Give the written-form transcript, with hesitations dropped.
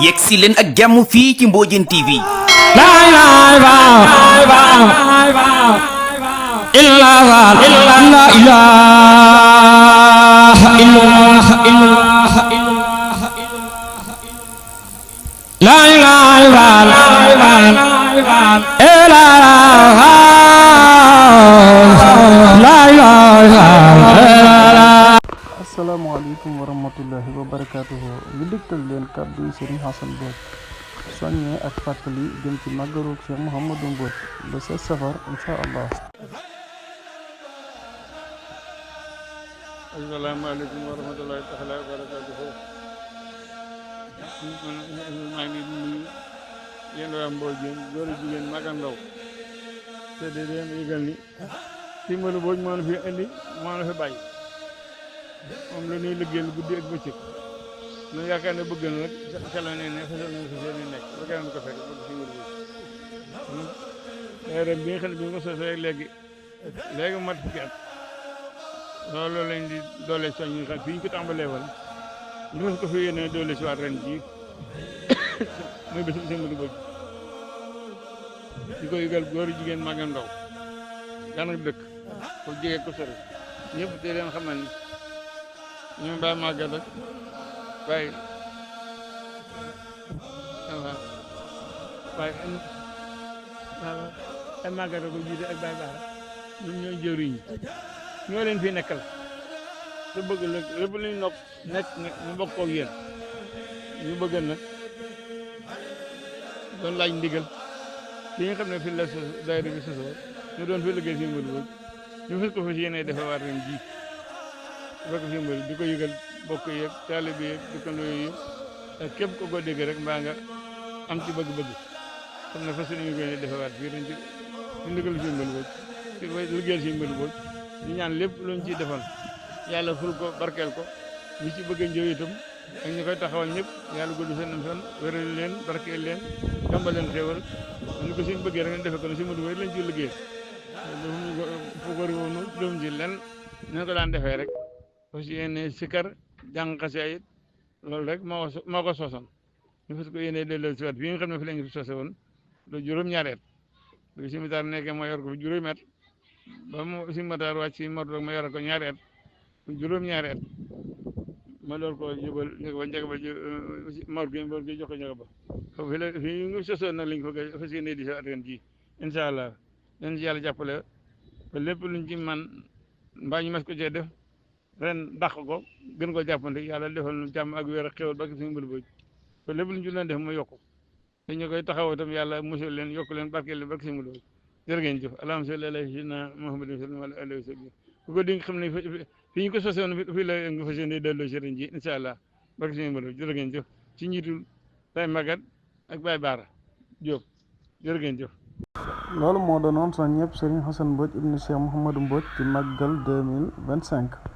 yegsi leen ak jàmm fii ci Mbodiène TV. La ilaha illallah la ilaha. Asalaamaaleykum wa rahmatullahi wa barakaatuhu. ñu dégtal leen kàddu yi Serigne Hassane Mbodj soññee ak fàttali jëm ci màggalu Cheikh Mouhamadou Mbodj le 16 safar incha allah. asalaamaaleykum wa rahmatullahi taala wa barakaatuhu. maa ngi nuyu yéen waa Mbodiène góor a jigéen mag ak ndaw te de leen yëgal ni si Modou Mbodj moo na fi indi moo na fi bàyyi moom la ñuy liggéeyal guddi ak bëccëg ñu yaakaar ne bëgg na nag xel ne ne fasal nañ ko seen i nekk ba keneen ko fekk bëgg si Modou Mbodj ren bi nga xam ne bi nga ko sosee léegi mat fukki at loolu lañ di doole soñ ñu xam fi ñu ko tàmbalee woon ñu fas ko fi yéene doole si waat ren jii muy bés bu seen Modou Mbodj di ko yëgal góor jigéen mag ak ndaw daanaka dëkk ko jege ko sori ñëpp di leen xamal ni ñoom Baye Maguette ak Baye ay Maguette ko jiite ak Baye Baara ñoom ñooy jëriñ ñoo leen fi nekkal te bëgg la lépp luñ nokk nekk ñu bokk koog yéen ñu bëgg nag doon laaj ndigal li nga xam ne fi la daayira bi sosoo ñu doon fi liggéey si Modou Mbodj ñu fës ko fi yéene defe waat ren ji bokk fi Mbodj di ko yëgal bokk yeeg taalibe yeeg dëkkandoo yi ak képp ko ko dégg rek mbaa nga am ci bëgg-bëgg xam ne fas yéene ñu koy defe waat fii ren ci ndigal si Modou Mbodj ci liggéeyal si Modou Mbodj ñu ñaan lépp luñ ciy defal yàlla ful ko barkeel ko ñi ci bëgg a njëw itam ak ñu koy taxawal ñëpp yàlla gudd seen fan wéral leen barkeel leen gàmbal leen xéewal ñu ko suñ bëggee rek ñu defe ko ne si Modou Mbodj lañ ci liggéey fukari woonu doom ji len ñu ko daan defee rek aussi yéene sikar jàng xasaayid loolu rek moo ko sosoon ñu fas ko yéene delloo si waat fii nga xam ne fi lañ ko sose woon lu juróom-ñaari at bi si mataar nekkee ma yor ko fi juróomi at ba mu si mataar wàcc si Modou ma yor ko ñaari at juróom-ñaari at ma door ko jubal njëkk ba Mor gi jox ko njëkk ba foofu la fii nga sosoon nag lañ ko fas yéene di si at ren ji incha allah dañ ci yàlla jàppale ba lépp luñ ci man mbaa ñu mas ko cee def ren dàq ko gën ko jàppante yàlla defal nu jàmm ak wér ak xéwal ba suñu Modou Mbodj ba lépp luñ ci leen def mooy yokku te ñu koy taxaw itam yàlla musal leen yokku leen barkeel leen ba suñu Modou Mbodj jërë ngeen jëf allahumma salli ala sayyidina Muhammadin sallallahu alayhi wa sallam ku ko di nga xam ne fi ñu ko sosoon fii la nga fas yéene delloo si ren ji incha allah ba suñu Modou Mbodj jërë ngeen jëf ci njiitul Baye Maguette ak Baye Baara Diop jërë ngeen jëf. loolu moo doonoon soñ ñëpp Serigne Hassane Mbodj ibnu Cheikh Mouhamadou Mbodj ci màggal 2025.